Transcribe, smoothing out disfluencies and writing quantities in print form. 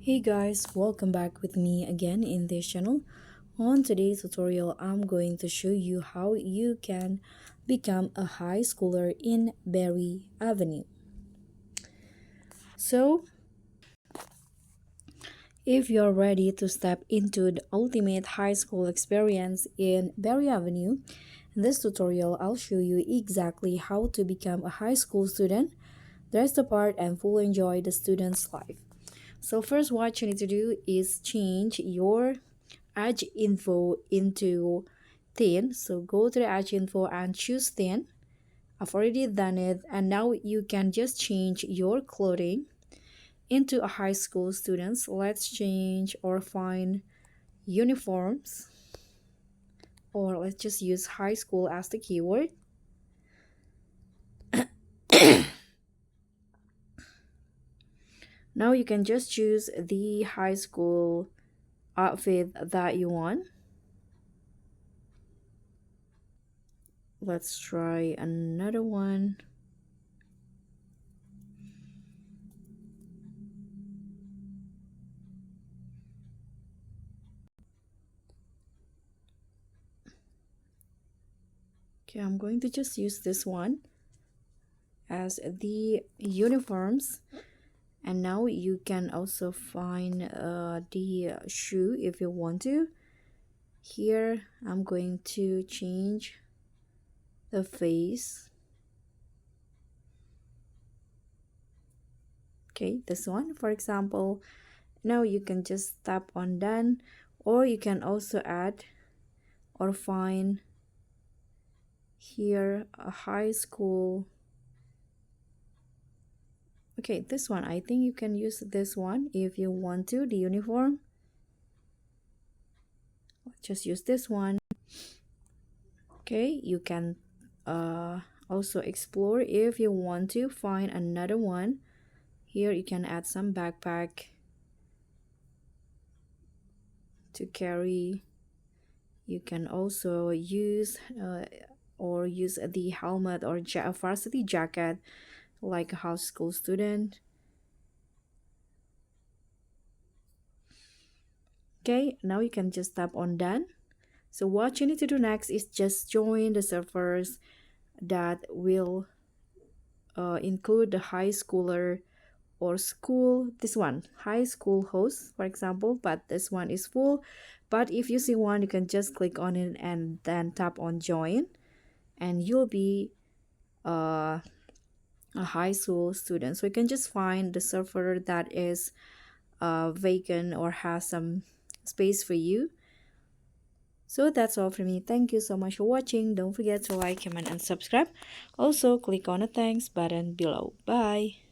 Hey guys, welcome back with me again in this channel. On today's tutorial, I'm going to show you how you can become a high schooler in Berry Avenue. So, if you're ready to step into the ultimate high school experience in Berry Avenue, in this tutorial, I'll show you exactly how to become a high school student, dress the part, and fully enjoy the student's life. So first, what you need to do is change your edge info into thin. So go to the edge info and choose thin. I've already done it, and now you can just change your clothing into a high school students. Let's change or find uniforms, or let's just use high school as the keyword. Now you can just choose the high school outfit that you want. Let's try another one. Okay, I'm going to just use this one as the uniforms, and now you can also find the shoe if you want to. Here I'm going to change the face. Okay, this one for example. Now you can just tap on done, or you can also add or find here a high school. Okay, this one, I think you can use this one if you want to, the uniform. Just use this one. Okay, you can also explore if you want to find another one. Here you can add some backpack to carry. You can also use use the helmet or varsity jacket like a high school student. Okay, now you can just tap on done. So what you need to do next is just join the servers that will include the high schooler or school. This one, high school host for example, but this one is full. But if you see one, you can just click on it and then tap on join, and you'll be uh, a high school student. So you can just find the server that is vacant or has some space for you. So that's all for me. Thank you so much for watching. Don't forget to like, comment, and subscribe. Also, click on the thanks button below. Bye.